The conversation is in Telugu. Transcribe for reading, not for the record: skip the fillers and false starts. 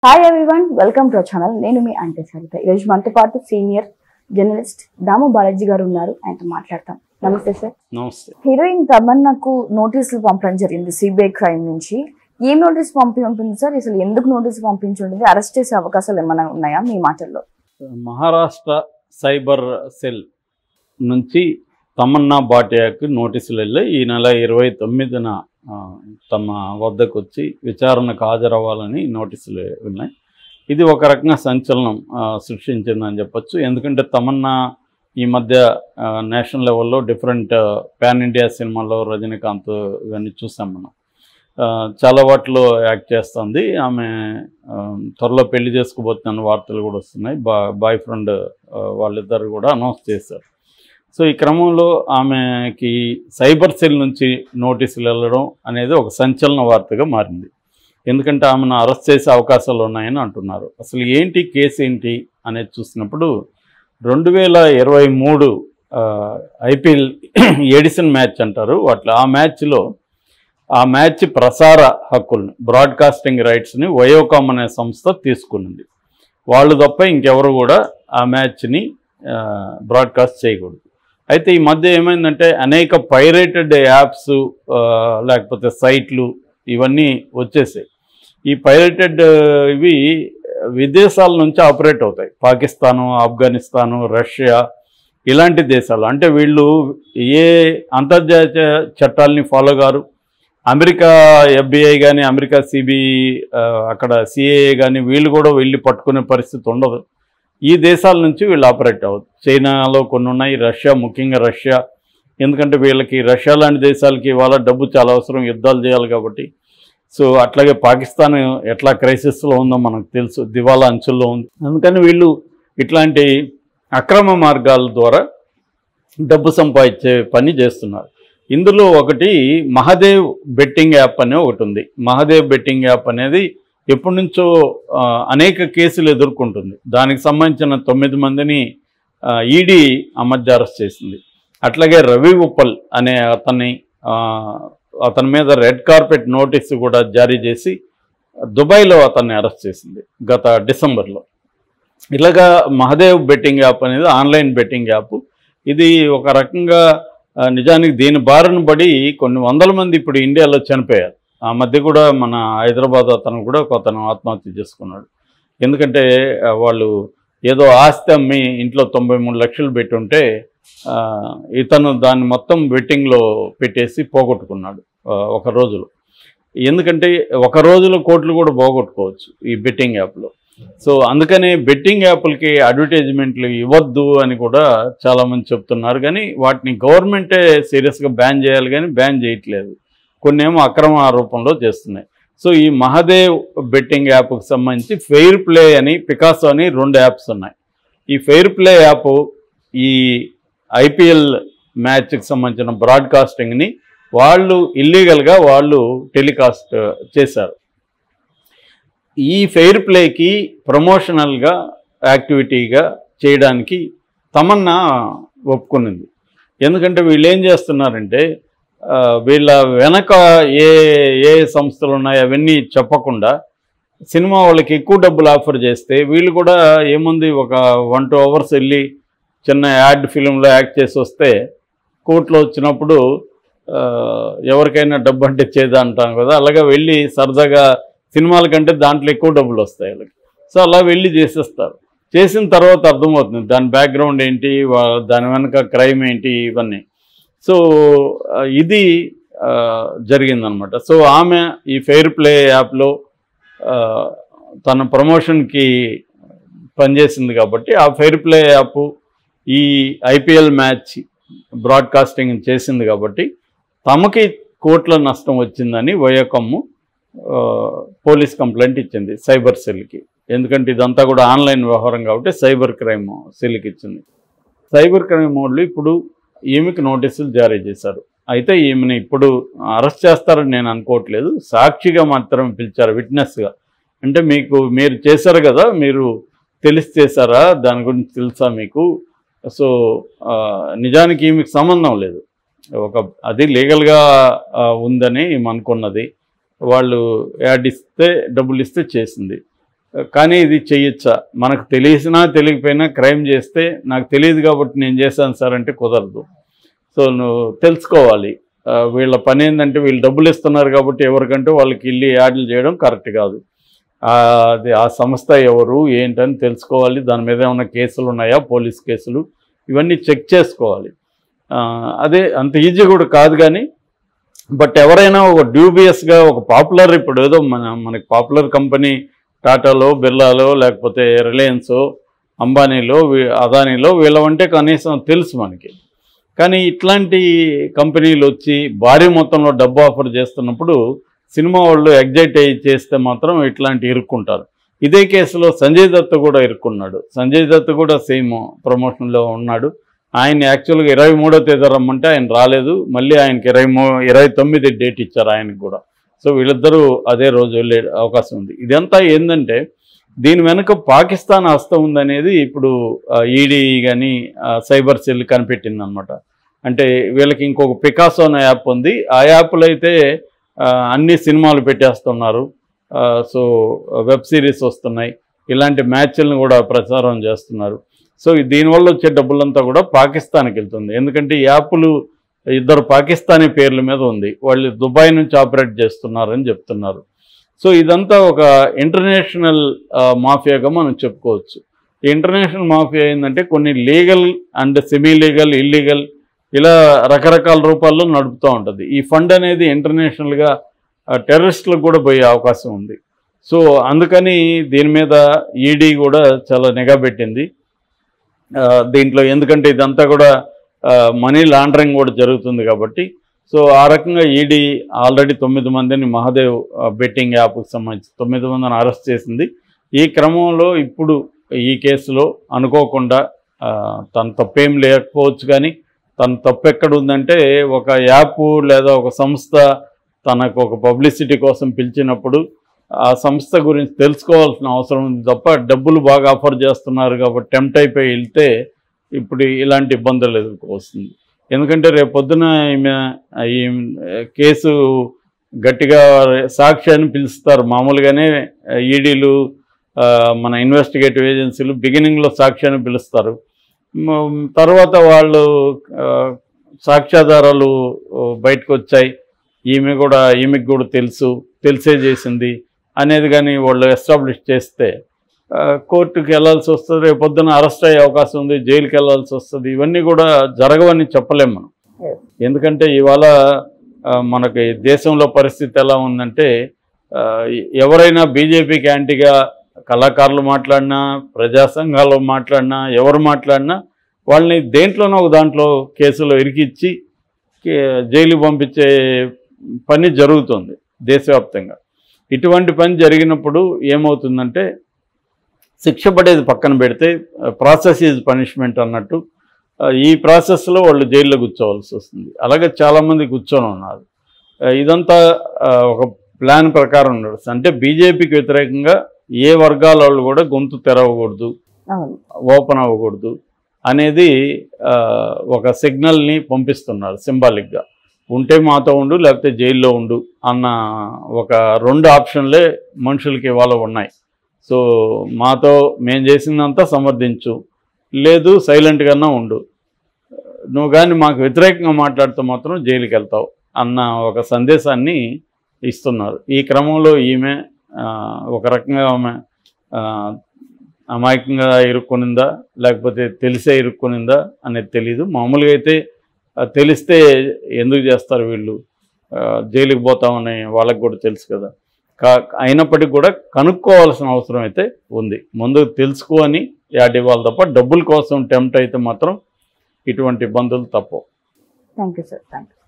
Hi everyone, welcome to our channel. నేను మీ అంటే సరిత. ఈరోజు మనతో పాటు సీనియర్ జర్నలిస్ట్ దాము బాలాజీ గారు ఉన్నారు. ఆయనతో మాట్లాడతాం. నమస్తే సార్. నమస్తే. హీరోయిన్ తమన్నాకు నోటీసులు పంపడం జరిగింది సిబిఐ క్రైమ్ నుంచి. ఏం నోటీస్ పంపి ఉంటుంది సార్? అసలు ఎందుకు నోటీసు పంపించి ఉంటుంది? అరెస్ట్ చేసే అవకాశాలు ఏమైనా ఉన్నాయా మీ మాటల్లో? మహారాష్ట్ర సైబర్ సెల్ నుంచి తమన్నా భాటియాకు నోటీసులు వెళ్ళి ఈ నెల 29న తమ వద్దకు వచ్చి విచారణకు హాజరవ్వాలని నోటీసులు ఉన్నాయి. ఇది ఒక రకంగా సంచలనం సృష్టించిందని చెప్పొచ్చు. ఎందుకంటే తమన్నా ఈ మధ్య నేషనల్ లెవెల్లో డిఫరెంట్ పాన్ ఇండియా సినిమాలో రజనీకాంత్ ఇవన్నీ చూసాం మనం. చాలా వాటిలో యాక్ట్ చేస్తుంది. ఆమె త్వరలో పెళ్లి చేసుకోబోతున్న వార్తలు కూడా వస్తున్నాయి. బాయ్ ఫ్రెండ్ వాళ్ళిద్దరు కూడా అనౌన్స్ చేశారు. సో ఈ క్రమంలో ఆమెకి సైబర్ సెల్ నుంచి నోటీసులు వెళ్ళడం అనేది ఒక సంచలన వార్తగా మారింది. ఎందుకంటే ఆమెను అరెస్ట్ చేసే అవకాశాలు ఉన్నాయని అంటున్నారు. అసలు ఏంటి కేసు ఏంటి అనేది చూసినప్పుడు 2023 ఐపీఎల్ ఎడిషన్ మ్యాచ్ అంటారు వాటిలో, ఆ మ్యాచ్ ప్రసార హక్కుల్ని, బ్రాడ్కాస్టింగ్ రైట్స్ని వయోకామ్ అనే సంస్థ తీసుకున్నది. వాళ్ళు తప్ప ఇంకెవరు కూడా ఆ మ్యాచ్ని బ్రాడ్కాస్ట్ చేయకూడదు. అయితే ఈ మధ్య ఏమైందంటే అనేక పైరేటెడ్ యాప్స్ లేకపోతే సైట్లు ఇవన్నీ వచ్చేసాయి. ఈ పైరేటెడ్ ఇవి విదేశాల నుంచి ఆపరేట్ అవుతాయి. పాకిస్తాను, ఆఫ్ఘనిస్తాను, రష్యా ఇలాంటి దేశాలు. అంటే వీళ్ళు ఏ అంతర్జాతీయ చట్టాలని ఫాలో గారు. అమెరికా FBI కానీ, అమెరికా అక్కడ CAA కానీ వీళ్ళు కూడా వెళ్ళి పట్టుకునే పరిస్థితి ఉండదు. ఈ దేశాల నుంచి వీళ్ళు ఆపరేట్ అవ్వదు. చైనాలో కొన్ని ఉన్నాయి, రష్యా, ముఖ్యంగా రష్యా. ఎందుకంటే వీళ్ళకి రష్యా లాంటి దేశాలకి ఇవాళ డబ్బు చాలా అవసరం, యుద్ధాలు చేయాలి కాబట్టి. సో అట్లాగే పాకిస్తాన్ ఎట్లా క్రైసిస్లో ఉందో మనకు తెలుసు, దివాలా అంచుల్లో ఉంది. అందుకని వీళ్ళు ఇట్లాంటి అక్రమ మార్గాల ద్వారా డబ్బు సంపాదించే పని చేస్తున్నారు. ఇందులో ఒకటి మహాదేవ్ బెట్టింగ్ యాప్ అనే ఒకటి ఉంది. మహాదేవ్ బెట్టింగ్ యాప్ అనేది ఎప్పటి నుంచో అనేక కేసులు ఎదుర్కొంటుంది. దానికి సంబంధించిన 9 మందిని ఈడీ ఆ మధ్య అరెస్ట్ చేసింది. అట్లాగే రవి ఉప్పల్ అనే అతని మీద రెడ్ కార్పెట్ నోటీసు కూడా జారీ చేసి దుబాయ్లో అతన్ని అరెస్ట్ చేసింది గత డిసెంబర్లో. ఇలాగా మహాదేవ్ బెట్టింగ్ యాప్ అనేది ఆన్లైన్ బెట్టింగ్ యాప్. ఇది ఒక రకంగా నిజానికి దీని బారిన పడి కొన్ని వందల మంది ఇప్పుడు ఇండియాలో చనిపోయారు. ఆ మధ్య కూడా మన హైదరాబాద్ అతను కూడా అతను ఆత్మహత్య చేసుకున్నాడు. ఎందుకంటే వాళ్ళు ఏదో ఆస్తి అమ్మి ఇంట్లో 93 లక్షలు పెట్టి ఉంటే ఇతను దాన్ని మొత్తం బెట్టింగ్లో పెట్టేసి పోగొట్టుకున్నాడు ఒక రోజులో. ఎందుకంటే ఒక రోజులో కోట్లు కూడా పోగొట్టుకోవచ్చు ఈ బెట్టింగ్ యాప్లో. సో అందుకనే బెట్టింగ్ యాప్లకి అడ్వర్టైజ్మెంట్లు ఇవ్వద్దు అని కూడా చాలామంది చెప్తున్నారు. కానీ వాటిని గవర్నమెంటే సీరియస్గా బ్యాన్ చేయాలి, కానీ బ్యాన్ చేయట్లేదు. కొన్నేమో అక్రమ ఆరోపణలో చేస్తున్నాయి. సో ఈ మహాదేవ్ బెట్టింగ్ యాప్కి సంబంధించి ఫెయిర్ ప్లే అని, పికాసో అని 2 యాప్స్ ఉన్నాయి. ఈ ఫెయిర్ ప్లే యాప్ ఈ IPL మ్యాచ్కి సంబంధించిన బ్రాడ్కాస్టింగ్ని వాళ్ళు ఇల్లీగల్గా టెలికాస్ట్ చేశారు. ఈ ఫెయిర్ ప్లేకి ప్రమోషనల్గా యాక్టివిటీగా చేయడానికి తమన్నా ఒప్పుకున్నది. ఎందుకంటే వీళ్ళు ఏం చేస్తున్నారంటే వీళ్ళ వెనక ఏ సంస్థలు ఉన్నాయో అవన్నీ చెప్పకుండా సినిమా వాళ్ళకి ఎక్కువ డబ్బులు ఆఫర్ చేస్తే వీళ్ళు కూడా ఏముంది, ఒక 1-2 అవర్స్ వెళ్ళి చిన్న యాడ్ ఫిలింలో యాక్ట్ చేసి వస్తే కోర్టులో వచ్చినప్పుడు ఎవరికైనా డబ్బు అంటే చేదా అంటాం కదా, అలాగే వెళ్ళి సరదాగా సినిమాల కంటే దాంట్లో ఎక్కువ డబ్బులు వస్తాయి వాళ్ళకి. సో అలా వెళ్ళి చేసేస్తారు. చేసిన తర్వాత అర్థమవుతుంది దాని బ్యాక్గ్రౌండ్ ఏంటి, దాని వెనక క్రైమ్ ఏంటి, ఇవన్నీ. సో ఇది జరిగిందనమాట. సో ఆమె ఈ ఫెయిర్ ప్లే యాప్లో తన ప్రమోషన్కి పనిచేసింది కాబట్టి ఆ ఫెయిర్ ప్లే యాప్ ఈ IPL మ్యాచ్ బ్రాడ్కాస్టింగ్ చేసింది కాబట్టి తమకి కోట్ల నష్టం వచ్చిందని వయోకమ్ పోలీస్ కంప్లైంట్ ఇచ్చింది సైబర్ సెల్కి. ఎందుకంటే ఇదంతా కూడా ఆన్లైన్ వ్యవహారం కాబట్టి సైబర్ క్రైమ్ సెల్కి ఇచ్చింది. సైబర్ క్రైమ్ వాళ్ళు ఇప్పుడు ఈమెకి నోటీసులు జారీ చేశారు. అయితే ఈమెను ఇప్పుడు అరెస్ట్ చేస్తారని నేను అనుకోవట్లేదు. సాక్షిగా మాత్రం పిలిచారు, విట్నెస్గా. అంటే మీరు చేశారు కదా, మీరు తెలిసి చేశారా, దాని గురించి తెలుసా మీకు? సో నిజానికి ఈమెకు సంబంధం లేదు. అది లీగల్గా ఉందని ఈమె అనుకున్నది. వాళ్ళు యాడ్ ఇస్తే, డబ్బులు ఇస్తే చేసింది. కానీ ఇది చెయ్యొచ్చా, మనకు తెలిసినా తెలియకపోయినా క్రైమ్ చేస్తే నాకు తెలియదు కాబట్టి నేను చేశాను సార్ అంటే కుదరదు. సో నువ్వు తెలుసుకోవాలి. వీళ్ళ పని ఏంటంటే వీళ్ళు డబ్బులు ఇస్తున్నారు కాబట్టి ఎవరికంటే వాళ్ళకి ఇల్లు యాడ్లు చేయడం కరెక్ట్ కాదు. అది ఆ సంస్థ ఎవరు ఏంటని తెలుసుకోవాలి. దాని మీద ఏమైనా కేసులు ఉన్నాయా, పోలీస్ కేసులు, ఇవన్నీ చెక్ చేసుకోవాలి. అదే అంత ఈజీ కూడా కాదు. కానీ బట్ ఎవరైనా ఒక డ్యూబియస్గా ఒక పాపులర్, ఇప్పుడు ఏదో మనకి పాపులర్ కంపెనీ టాటాలో, బిర్లాలో, లేకపోతే రిలయన్సో, అంబానీలో, అదానీలో వీళ్ళవంటే కనీసం తెలుసు మనకి. కానీ ఇట్లాంటి కంపెనీలు వచ్చి భారీ మొత్తంలో డబ్బు ఆఫర్ చేస్తున్నప్పుడు సినిమా వాళ్ళు ఎగ్జైట్ అయ్యి చేస్తే మాత్రం ఇట్లాంటి ఇరుక్కుంటారు. ఇదే కేసులో సంజయ్ దత్ కూడా ఇరుక్కున్నాడు. సంజయ్ దత్ కూడా సేమ్ ప్రమోషన్లో ఉన్నాడు. ఆయన యాక్చువల్గా 23వ తేదీ రమ్మంటే ఆయన రాలేదు. మళ్ళీ ఆయనకి 29 డేట్ ఇచ్చారు ఆయనకు కూడా. సో వీళ్ళిద్దరూ అదే రోజు వెళ్ళే అవకాశం ఉంది. ఇదంతా ఏంటంటే దీని వెనుక పాకిస్తాన్ హస్తం ఉందనేది ఇప్పుడు ఈడీ కానీ సైబర్ సెల్ కనిపెట్టిందనమాట. అంటే వీళ్ళకి ఇంకొక పికాసో అనే యాప్ ఉంది. ఆ యాప్లో అయితే అన్ని సినిమాలు పెట్టేస్తున్నారు. సో వెబ్ సిరీస్ వస్తున్నాయి, ఇలాంటి మ్యాచ్లను కూడా ప్రచారం చేస్తున్నారు. సో దీనివల్ల వచ్చే డబ్బులంతా కూడా పాకిస్తాన్కి వెళ్తుంది. ఎందుకంటే ఈ యాప్లు ఇద్దరు పాకిస్తానీ పేర్ల మీద ఉంది. వాళ్ళు దుబాయ్ నుంచి ఆపరేట్ చేస్తున్నారని చెప్తున్నారు. సో ఇదంతా ఒక ఇంటర్నేషనల్ మాఫియాగా మనం చెప్పుకోవచ్చు. ఈ ఇంటర్నేషనల్ మాఫియా ఏంటంటే కొన్ని legal and semi legal, illegal ఇలా రకరకాల రూపాల్లో నడుపుతూ ఉంటుంది. ఈ ఫండ్ అనేది ఇంటర్నేషనల్గా టెర్రరిస్టులకు కూడా పోయే అవకాశం ఉంది. సో అందుకని దీని మీద ఈడీ కూడా చాలా నిఘా పెట్టింది దీంట్లో. ఎందుకంటే ఇదంతా కూడా మనీ లాండరింగ్ కూడా జరుగుతుంది కాబట్టి. సో ఆ రకంగా ఈడీ ఆల్రెడీ 9 మందిని మహాదేవ్ బెట్టింగ్ యాప్కి సంబంధించి 9 మందిని అరెస్ట్ చేసింది. ఈ క్రమంలో ఇప్పుడు ఈ కేసులో అనుకోకుండా తన తప్పేం లేకపోవచ్చు, కానీ తన తప్పు ఎక్కడ ఉందంటే ఒక యాప్ లేదా ఒక సంస్థ తనకు ఒక పబ్లిసిటీ కోసం పిలిచినప్పుడు ఆ సంస్థ గురించి తెలుసుకోవాల్సిన అవసరం ఉంది తప్ప డబ్బులు బాగా ఆఫర్ చేస్తున్నారు కాబట్టి టెంప్ట్ అయిపోయి వెళ్తే ఇప్పుడు ఇలాంటి ఇబ్బందులు ఎదుర్కోవస్తుంది. ఎందుకంటే రేపు పొద్దున ఈ కేసు గట్టిగా సాక్ష్యాన్ని పిలుస్తారు. మామూలుగానే ఈడీలు మన ఇన్వెస్టిగేటివ్ ఏజెన్సీలు బిగినింగ్లో సాక్ష్యాన్ని పిలుస్తారు. తర్వాత వాళ్ళు సాక్ష్యాధారాలు బయటకు వచ్చాయి, ఈమెకు కూడా తెలిసే చేసింది అనేది కానీ వాళ్ళు ఎస్టాబ్లిష్ చేస్తే కోర్టుకి వెళ్ళాల్సి వస్తుంది. రేపు పొద్దున అరెస్ట్ అయ్యే అవకాశం ఉంది, జైలుకి వెళ్ళాల్సి వస్తుంది. ఇవన్నీ కూడా జరగవని చెప్పలేము మనం. ఎందుకంటే ఇవాళ మనకి దేశంలో పరిస్థితి ఎలా ఉందంటే ఎవరైనా బీజేపీకి యాంటీగా కళాకారులు మాట్లాడినా, ప్రజా సంఘాలు మాట్లాడినా, ఎవరు మాట్లాడినా వాళ్ళని దేంట్లోనో ఒక దాంట్లో కేసులో ఇరికిచ్చి జైలు పంపించే పని జరుగుతుంది దేశవ్యాప్తంగా. ఇటువంటి పని జరిగినప్పుడు ఏమవుతుందంటే శిక్ష పడేది పక్కన పెడితే ప్రాసెస్ ఈజ్ పనిష్మెంట్ అన్నట్టు ఈ ప్రాసెస్లో వాళ్ళు జైల్లో కూర్చోవాల్సి వస్తుంది. అలాగే చాలామంది కూర్చొని ఉన్నారు. ఇదంతా ఒక ప్లాన్ ప్రకారం నడుస్తుంది. అంటే బీజేపీకి వ్యతిరేకంగా ఏ వర్గాల వాళ్ళు కూడా గొంతు తెరవకూడదు, ఓపెన్ అవ్వకూడదు అనేది ఒక సిగ్నల్ని పంపిస్తున్నారు సింబాలిక్గా. ఉంటే మాతో ఉండు, లేకపోతే జైల్లో ఉండు అన్న ఒక 2 ఆప్షన్లే మనుషులకి ఇవాళ ఉన్నాయి. సో మాతో మేము చేసిందంతా సమర్థించు, లేదు సైలెంట్గానే ఉండు, నువ్వు కానీ మాకు వ్యతిరేకంగా మాట్లాడితే మాత్రం జైలుకి వెళ్తావు అన్న ఒక సందేశాన్ని ఇస్తున్నారు. ఈ క్రమంలో ఈమె ఒక రకంగా ఆమె అమాయకంగా ఇరుక్కునిందా లేకపోతే తెలిసే ఇరుక్కునిందా అనేది తెలీదు. మామూలుగా అయితే తెలిస్తే ఎందుకు చేస్తారు వీళ్ళు, జైలుకి పోతామని వాళ్ళకి కూడా తెలుసు కదా. అయినప్పటికీ కూడా కనుక్కోవాల్సిన అవసరం అయితే ఉంది. ముందు తెలుసుకొని యాడ్ ఇవ్వాలి తప్ప డబ్బుల కోసం టెంప్ట్ అయితే మాత్రం ఇటువంటి ఇబ్బందులు తప్పవు. Thank you sir. Thank you.